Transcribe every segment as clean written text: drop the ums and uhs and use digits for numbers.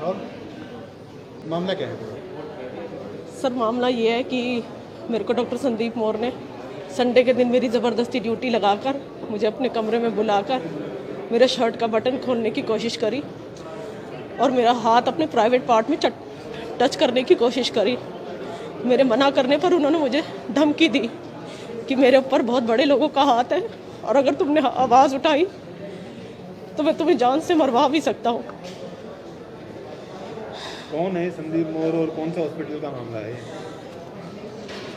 और मामला क्या है? सर मामला ये है कि मेरे को डॉक्टर संदीप मौर्य ने संडे के दिन मेरी ज़बरदस्ती ड्यूटी लगाकर मुझे अपने कमरे में बुलाकर मेरे शर्ट का बटन खोलने की कोशिश करी और मेरा हाथ अपने प्राइवेट पार्ट में टच करने की कोशिश करी। मेरे मना करने पर उन्होंने मुझे धमकी दी कि मेरे ऊपर बहुत बड़े लोगों का हाथ है और अगर तुमने आवाज़ उठाई तो मैं तुम्हें जान से मरवा भी सकता हूँ। कौन है संदीप मौर्य और कौन सा हॉस्पिटल का मामला है?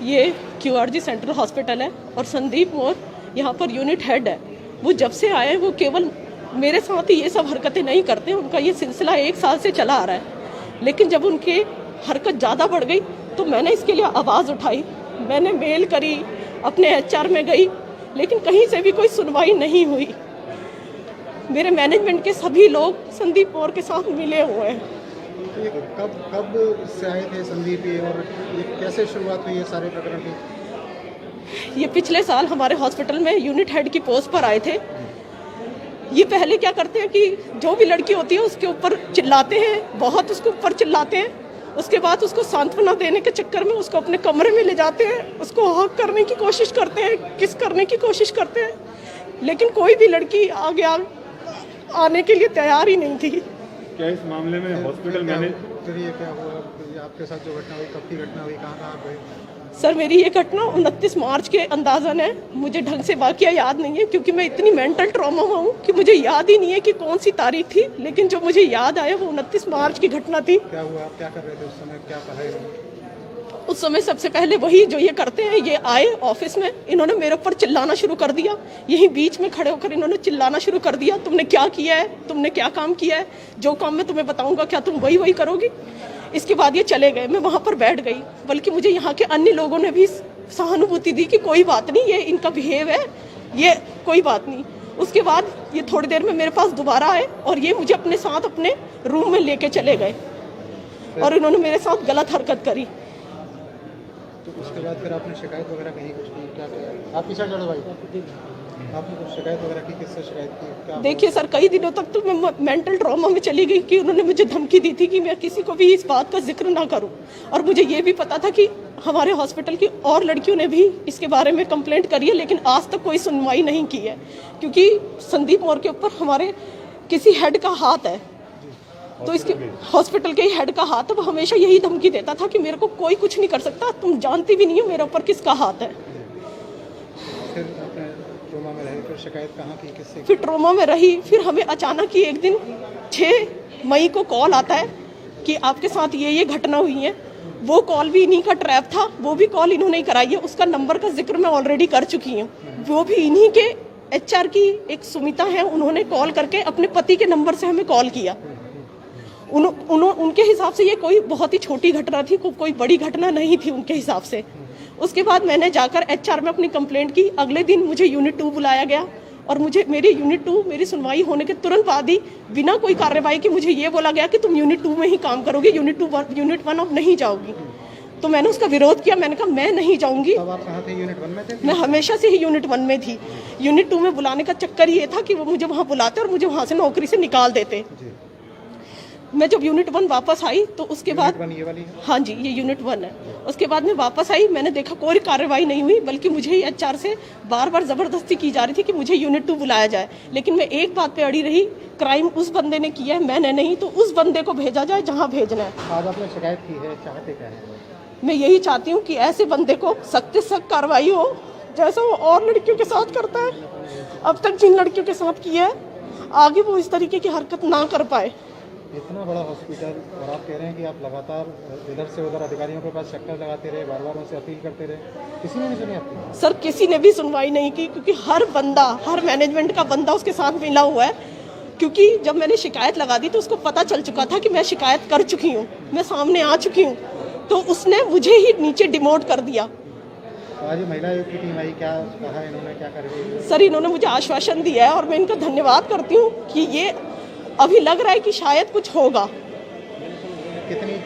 ये QRG सेंट्रल हॉस्पिटल है और संदीप मौर्य यहाँ पर यूनिट हेड है। वो जब से आए वो केवल मेरे साथ ही ये सब हरकतें नहीं करते, उनका ये सिलसिला 1 साल से चला आ रहा है। लेकिन जब उनके हरकत ज़्यादा बढ़ गई तो मैंने इसके लिए आवाज़ उठाई, मैंने मेल करी, अपने HR में गई, लेकिन कहीं से भी कोई सुनवाई नहीं हुई। मेरे मैनेजमेंट के सभी लोग संदीप मौर्य के साथ मिले हुए हैं। ये कब से आए थे संदीप ये, और ये कैसे शुरुआत हुई है सारे प्रकरण की? ये पिछले साल हमारे हॉस्पिटल में यूनिट हेड की पोस्ट पर आए थे। ये पहले क्या करते हैं कि जो भी लड़की होती है उसके ऊपर चिल्लाते हैं, बहुत उसके ऊपर चिल्लाते हैं। उसके बाद उसको सांत्वना देने के चक्कर में उसको अपने कमरे में ले जाते हैं, उसको हक करने की कोशिश करते हैं, किस करने की कोशिश करते हैं, लेकिन कोई भी लड़की आगे आने के लिए तैयार ही नहीं थी। क्या इस मामले में हॉस्पिटल मैनेज क्या हुआ? आपके साथ जो घटना हुई, कब की घटना हुई, कहाँ गए? सर मेरी ये घटना 29 मार्च के अंदाज़न है। मुझे ढंग से वाकया याद नहीं है क्योंकि मैं इतनी मेंटल ट्रॉमा में हूँ कि मुझे याद ही नहीं है कि कौन सी तारीख थी, लेकिन जो मुझे याद आया वो 29 मार्च की घटना थी। क्या हुआ? आप क्या कर रहे थे उस समय? क्या कहा इन्होंने? उस समय सबसे पहले वही जो ये करते हैं, ये आए ऑफिस में, इन्होंने मेरे ऊपर चिल्लाना शुरू कर दिया। यही बीच में खड़े होकर इन्होंने चिल्लाना शुरू कर दिया, तुमने क्या किया है, तुमने क्या काम किया है, जो काम मैं तुम्हें बताऊंगा क्या तुम वही करोगी। इसके बाद ये चले गए, मैं वहाँ पर बैठ गई। बल्कि मुझे यहाँ के अन्य लोगों ने भी सहानुभूति दी कि कोई बात नहीं, ये इनका बिहेव है, ये कोई बात नहीं। उसके बाद ये थोड़ी देर में मेरे पास दोबारा आए और ये मुझे अपने साथ अपने रूम में लेके चले गए और इन्होंने मेरे साथ गलत हरकत करी। तो उसके बाद फिर आपने शिकायत वगैरह कहीं कुछ की? क्या किया? आप पीछे चढ़ो भाई, आपने कुछ शिकायत वगैरह की? किससे शिकायत की? क्या? देखिए सर, कई दिनों तक तो मैं मेंटल ट्रॉमा में चली गई कि उन्होंने मुझे धमकी दी थी कि मैं किसी को भी इस बात का जिक्र ना करूं। और मुझे ये भी पता था कि हमारे हॉस्पिटल की और लड़कियों ने भी इसके बारे में कंप्लेंट करी है, लेकिन आज तक कोई सुनवाई नहीं की है क्योंकि संदीप मौर्य के ऊपर हमारे किसी हेड का हाथ है। तो इसके हॉस्पिटल के हेड का हाथ, वो हमेशा यही धमकी देता था कि मेरे को कोई कुछ नहीं कर सकता, तुम जानती भी नहीं हो मेरे ऊपर किसका हाथ है। फिर आपने ट्रोमा में रहे, फिर शिकायत कहाँ की, किससे? फिर ट्रोमा में रही। फिर हमें अचानक ही एक दिन 6 मई को कॉल आता है कि आपके साथ ये घटना हुई है। वो कॉल भी इन्हीं का ट्रैप था, वो भी कॉल इन्होंने ही कराई है। उसका नंबर का जिक्र मैं ऑलरेडी कर चुकी हूँ। वो भी इन्हीं के HR की एक सुमिता है, उन्होंने कॉल करके अपने पति के नंबर से हमें कॉल किया। उनके हिसाब से ये कोई बहुत ही छोटी घटना थी, कोई बड़ी घटना नहीं थी उनके हिसाब से। उसके बाद मैंने जाकर HR में अपनी कंप्लेंट की। अगले दिन मुझे यूनिट 2 बुलाया गया और मुझे मेरी यूनिट 2 मेरी सुनवाई होने के तुरंत बाद ही बिना कोई कार्रवाई के मुझे ये बोला गया कि तुम यूनिट 2 में ही काम करोगे, यूनिट 1 अब नहीं जाओगी। तो मैंने उसका विरोध किया, मैंने कहा मैं नहीं जाऊंगी। तब आप कहाँ थे? यूनिट 1 में थे? मैं हमेशा से ही यूनिट 1 में थी। यूनिट 2 में बुलाने का चक्कर ये था कि वो मुझे वहाँ बुलाते और मुझे वहाँ से नौकरी से निकाल देते। मैं जब यूनिट 1 वापस आई तो उसके बाद ये वाली है? हाँ जी, ये यूनिट 1 है। उसके बाद मैं वापस आई, मैंने देखा कोई कार्रवाई नहीं हुई, बल्कि मुझे ही HR से बार बार ज़बरदस्ती की जा रही थी कि मुझे यूनिट 2 बुलाया जाए। लेकिन मैं एक बात पे अड़ी रही, क्राइम उस बंदे ने किया है, मैंने नहीं, तो उस बंदे को भेजा जाए जहाँ भेजना है। आज आपने शिकायत की है, चाहते क्या है? मैं यही चाहती हूँ कि ऐसे बंदे को सख्त से सख्त कार्रवाई हो, जैसा वो और लड़कियों के साथ करता है। अब तक जिन लड़कियों के साथ किया है, आगे वो इस तरीके की हरकत ना कर पाए। इतना बड़ा हॉस्पिटल और आप कह रहे हैं कि आप लगातार इधर से उधर अधिकारियों के पास चक्कर लगाते रहे, बार बार उनसे अपील करते रहे, किसी ने नहीं सुनी आपकी? सर किसी ने भी सुनवाई नहीं की क्योंकि हर बंदा, हर मैनेजमेंट का बंदा उसके साथ मिला हुआ है। क्योंकि जब मैंने शिकायत लगा दी तो उसको पता चल चुका था कि मैं शिकायत कर चुकी हूँ, मैं सामने आ चुकी हूँ, तो उसने मुझे ही नीचे डिमोट कर दिया। आज महिला आयोग की टीम आई, क्या कहा इन्होंने, क्या कर रही है? सर इन्होंने मुझे आश्वासन दिया है और मैं इनका धन्यवाद करती हूँ कि ये अभी लग रहा है कि शायद कुछ होगा। कितनी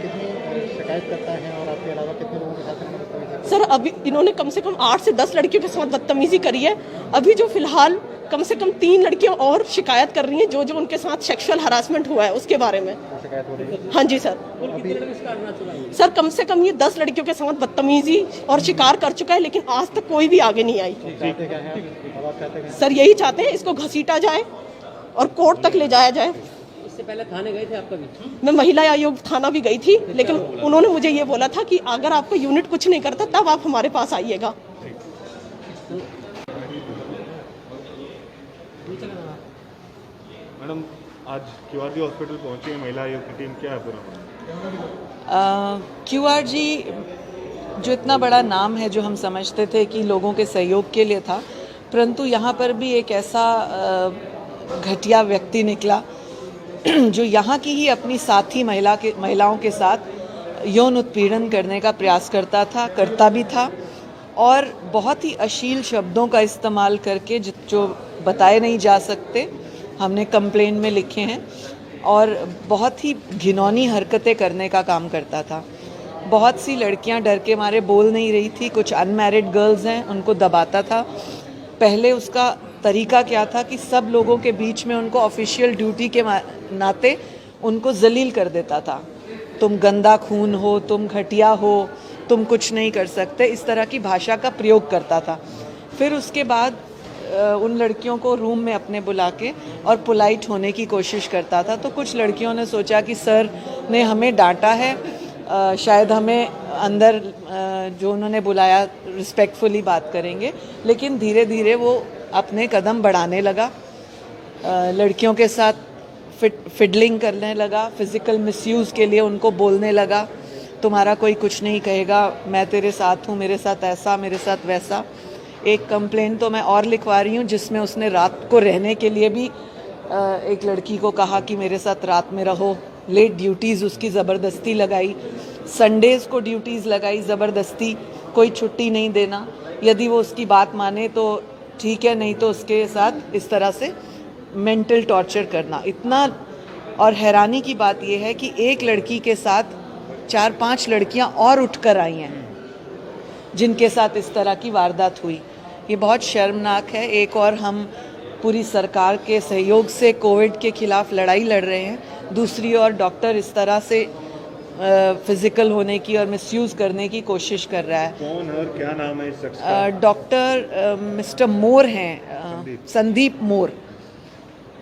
शिकायत करता है और आपके अलावा कितने लोगों के साथ बदतमीजी? सर अभी इन्होंने कम से कम 8 से 10 लड़कियों के साथ बदतमीजी करी है। अभी जो फिलहाल कम से कम 3 लड़कियां और शिकायत कर रही हैं जो उनके साथ सेक्सुअल हरासमेंट हुआ है उसके बारे में। शिकायत हो रही है। हाँ जी सर। सर कम से कम ये 10 लड़कियों के साथ बदतमीजी और शिकार कर चुका है, लेकिन आज तक कोई भी आगे नहीं आई। चाहते क्या हैं अब आप चाहते हैं? सर यही चाहते हैं इसको घसीटा जाए और कोर्ट तक ले जाया जाए। इससे पहले थाने गए थे आप कभी? मैं महिला आयोग थाना भी गई थी, लेकिन उन्होंने मुझे ये बोला था कि अगर आपका यूनिट कुछ नहीं करता तब आप हमारे पास आइएगा। मैडम आज क्यूआरजी हॉस्पिटल पहुंची है महिला आयोग की टीम, क्या है पूरा? क्यूआरजी जो इतना बड़ा नाम है, जो हम समझते थे कि लोगों के सहयोग के लिए था, परंतु यहाँ पर भी एक ऐसा घटिया व्यक्ति निकला जो यहाँ की ही अपनी साथी महिलाओं के साथ यौन उत्पीड़न करने का प्रयास करता भी था और बहुत ही अश्लील शब्दों का इस्तेमाल करके जो बताए नहीं जा सकते, हमने कंप्लेन में लिखे हैं, और बहुत ही घिनौनी हरकतें करने का काम करता था। बहुत सी लड़कियां डर के मारे बोल नहीं रही थी, कुछ अनमैरिड गर्ल्स हैं उनको दबाता था। पहले उसका तरीका क्या था कि सब लोगों के बीच में उनको ऑफिशियल ड्यूटी के नाते उनको जलील कर देता था। तुम गंदा खून हो, तुम घटिया हो, तुम कुछ नहीं कर सकते, इस तरह की भाषा का प्रयोग करता था। फिर उसके बाद उन लड़कियों को रूम में अपने बुला के और पोलाइट होने की कोशिश करता था। तो कुछ लड़कियों ने सोचा कि सर ने हमें डांटा है, शायद हमें अंदर जो उन्होंने बुलाया रिस्पेक्टफुली बात करेंगे, लेकिन धीरे धीरे वो अपने कदम बढ़ाने लगा, लड़कियों के साथ फिडलिंग करने लगा, फिज़िकल मिसयूज़ के लिए उनको बोलने लगा, तुम्हारा कोई कुछ नहीं कहेगा, मैं तेरे साथ हूँ, मेरे साथ ऐसा, मेरे साथ वैसा। एक कंप्लेंट तो मैं और लिखवा रही हूँ जिसमें उसने रात को रहने के लिए भी एक लड़की को कहा कि मेरे साथ रात में रहो, लेट ड्यूटीज़ उसकी ज़बरदस्ती लगाई, संडेज़ को ड्यूटीज़ लगाई ज़बरदस्ती, कोई छुट्टी नहीं देना, यदि वो उसकी बात माने तो ठीक है, नहीं तो उसके साथ इस तरह से मेंटल टॉर्चर करना। इतना, और हैरानी की बात यह है कि एक लड़की के साथ 4-5 लड़कियां और उठकर आई हैं जिनके साथ इस तरह की वारदात हुई। ये बहुत शर्मनाक है। एक और हम पूरी सरकार के सहयोग से कोविड के खिलाफ लड़ाई लड़ रहे हैं, दूसरी ओर डॉक्टर इस तरह से फिजिकल होने की और मिसयूज़ करने की कोशिश कर रहा है। कौन है और क्या नाम है इस शख्स का? डॉक्टर मिस्टर मोर हैं, संदीप मोर,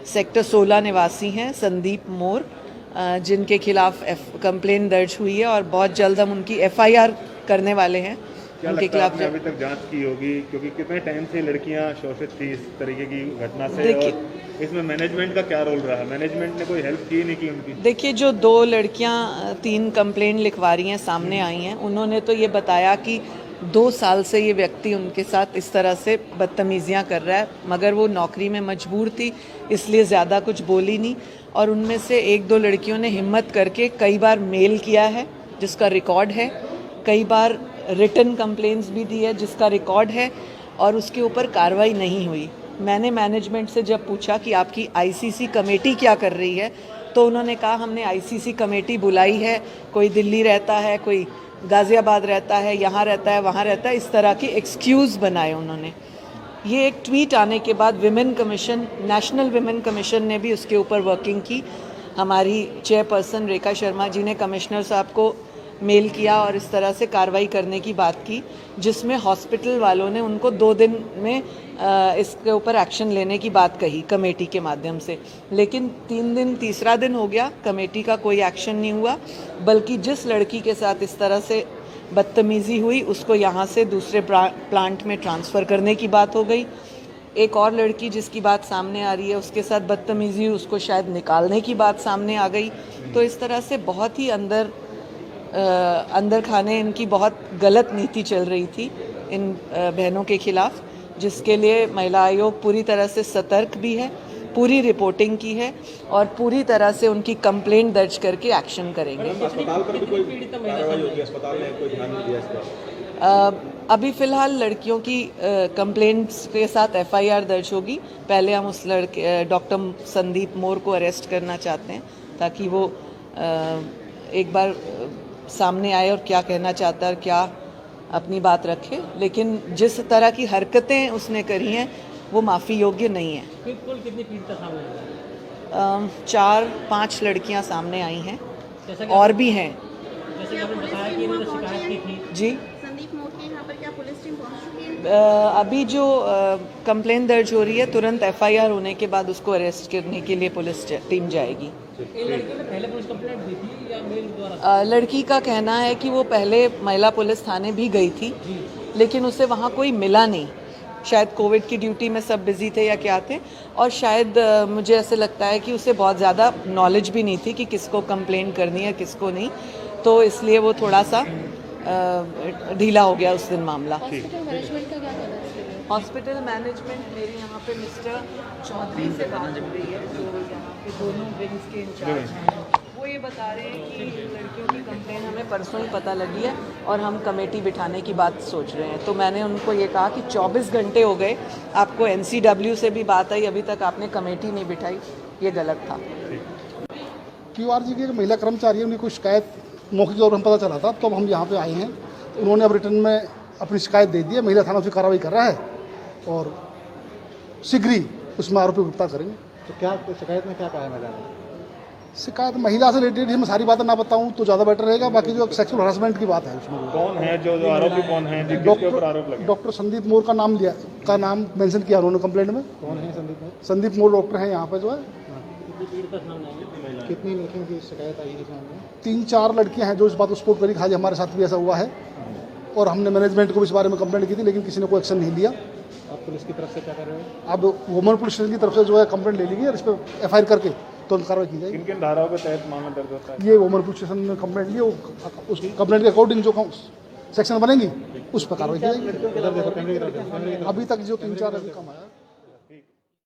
सेक्टर 16 निवासी हैं संदीप मोर, जिनके खिलाफ कंप्लेन दर्ज हुई है और बहुत जल्द हम उनकी FIR करने वाले हैं। क्या उनके लगता है खिलाफ आपने अभी तक जांच की होगी, क्योंकि कितने टाइम से लड़कियां शोषित थी इस तरीके की घटना से, और इसमें मैनेजमेंट का क्या रोल रहा? मैनेजमेंट ने कोई हेल्प की नहीं की उनकी? देखिए, जो 2 लड़कियां 3 कंप्लेन लिखवा रही हैं सामने आई हैं, उन्होंने तो ये बताया कि 2 साल से ये व्यक्ति उनके साथ इस तरह से बदतमीजियां कर रहा है, मगर वो नौकरी में मजबूर थी इसलिए ज़्यादा कुछ बोली नहीं। और उनमें से 1-2 लड़कियों ने हिम्मत करके कई बार मेल किया है जिसका रिकॉर्ड है, कई बार रिटन कंप्लेंट्स भी दी है जिसका रिकॉर्ड है, और उसके ऊपर कार्रवाई नहीं हुई। मैंने मैनेजमेंट से जब पूछा कि आपकी ICC कमेटी क्या कर रही है, तो उन्होंने कहा हमने ICC कमेटी बुलाई है, कोई दिल्ली रहता है, कोई गाज़ियाबाद रहता है, यहाँ रहता है, वहाँ रहता है, इस तरह की एक्सक्यूज़ बनाए उन्होंने। ये एक ट्वीट आने के बाद women commission, national women commission ने भी उसके ऊपर वर्किंग की। हमारी चेयरपर्सन रेखा शर्मा जी ने कमिश्नर साहब को मेल किया और इस तरह से कार्रवाई करने की बात की, जिसमें हॉस्पिटल वालों ने उनको 2 दिन में इसके ऊपर एक्शन लेने की बात कही कमेटी के माध्यम से। लेकिन 3 दिन, तीसरा दिन हो गया, कमेटी का कोई एक्शन नहीं हुआ, बल्कि जिस लड़की के साथ इस तरह से बदतमीज़ी हुई उसको यहाँ से दूसरे प्लांट में ट्रांसफ़र करने की बात हो गई। एक और लड़की जिसकी बात सामने आ रही है, उसके साथ बदतमीज़ी हुई, उसको शायद निकालने की बात सामने आ गई। तो इस तरह से बहुत ही अंदर खाने इनकी बहुत गलत नीति चल रही थी इन बहनों के खिलाफ, जिसके लिए महिला आयोग पूरी तरह से सतर्क भी है, पूरी रिपोर्टिंग की है और पूरी तरह से उनकी कंप्लेंट दर्ज करके एक्शन करेंगे। अस्पताल पर भी कोई कार्रवाई होगी? अस्पताल ने कोई ध्यान नहीं दिया इस पर? अभी फ़िलहाल लड़कियों की कंप्लेंट्स के साथ FIR दर्ज होगी। पहले हम उस डॉक्टर संदीप मोर को अरेस्ट करना चाहते हैं ताकि वो एक बार सामने आए और क्या कहना चाहता है और क्या अपनी बात रखे। लेकिन जिस तरह की हरकतें उसने करी हैं वो माफ़ी योग्य नहीं है। कुल कितनी पीड़िता सामने आई? 4-5 लड़कियां सामने आई हैं जैसा कि और भी हैं जैसे कि आपने बताया कि इन्होंने शिकायत की थी। जी। संदीप मोर के यहाँ पर क्या पुलिस टीम पहुँच चुकी है? अभी जो कंप्लेन दर्ज हो रही है तुरंत एफआईआर होने के बाद उसको अरेस्ट करने के लिए पुलिस टीम जाएगी। इन लड़कियों ने पहले पुलिस कंप्लेंट दी थी या मेल द्वारा? लड़की का कहना है कि वो पहले महिला पुलिस थाने भी गई थी, लेकिन उसे वहाँ कोई मिला नहीं। शायद कोविड की ड्यूटी में सब बिजी थे या क्या थे, और शायद मुझे ऐसे लगता है कि उसे बहुत ज़्यादा नॉलेज भी नहीं थी कि किसको कंप्लेन करनी है किसको नहीं, तो इसलिए वो थोड़ा सा ढीला हो गया उस दिन मामला। हॉस्पिटल मैनेजमेंट का क्या कहना है? हॉस्पिटल मैनेजमेंट, मेरी यहाँ पे मिस्टर चौधरी से बात हो रही है जो यहाँ पे दोनों विंग्स के इंचार्ज हैं, वो ये बता रहे हैं कि लड़कियों की कंप्लेन हमें परसों ही पता लगी है और हम कमेटी बिठाने की बात सोच रहे हैं। तो मैंने उनको ये कहा कि 24 घंटे हो गए, आपको एनसीडब्ल्यू से भी बात आई, अभी तक आपने कमेटी नहीं बिठाई, ये गलत था। QRG की एक महिला कर्मचारी है, उनकी कोई शिकायत मौखिक तौर पर हम पता चला था, तो अब हम यहाँ पे आए हैं। तो उन्होंने अब रिटर्न में अपनी शिकायत दे दी है, महिला थाना उसकी कार्रवाई कर रहा है और शीघ्र ही उसमें आरोपी गिरफ्तार करेंगे। तो क्या शिकायत में क्या कहा है महिला ने? शिकायत महिला से रिलेटेड मैं सारी बातें ना बताऊं तो ज़्यादा बेटर रहेगा, बाकी जो सेक्सुअल हरासमेंट की बात है उसमें कौन है जो आरोपी कौन है जिसके ऊपर आरोप लगे? डॉक्टर संदीप मोर का नाम मेंशन किया उन्होंने कंप्लेंट में। कौन है संदीप मोर? संदीप मोर डॉक्टर हैं यहाँ पे जो है। कितनी पीड़िता सामने आई? कितनी लड़कियों की शिकायत आई है इस मामले में? 3-4 लड़कियाँ हैं जो इस बात को सपोर्ट करी, आज हमारे साथ भी ऐसा हुआ है और हमने मैनेजमेंट को भी इस बारे में कंप्लेंट की थी, लेकिन किसी ने कोई एक्शन नहीं लिया। आप पुलिस की तरफ से क्या कर रहे हो? अब वुमन पुलिस स्टेशन की तरफ से जो है कंप्लेंट ले ली गई और इस पर एफआईआर करके तुरंत कार्रवाई की जाएगी। किन किन धाराओं के तहत मामला दर्ज होता है? ये वुमन पुलिस स्टेशन ने कंप्लेंट ली, उस कंप्लेंट के अकॉर्डिंग जो सेक्शन बनेंगी उस पर कार्रवाई की जाएगी। इधर देखो, कैमरे की तरफ देखो, कैमरे की तरफ। अभी तक जो 3-4 अभी कम आया।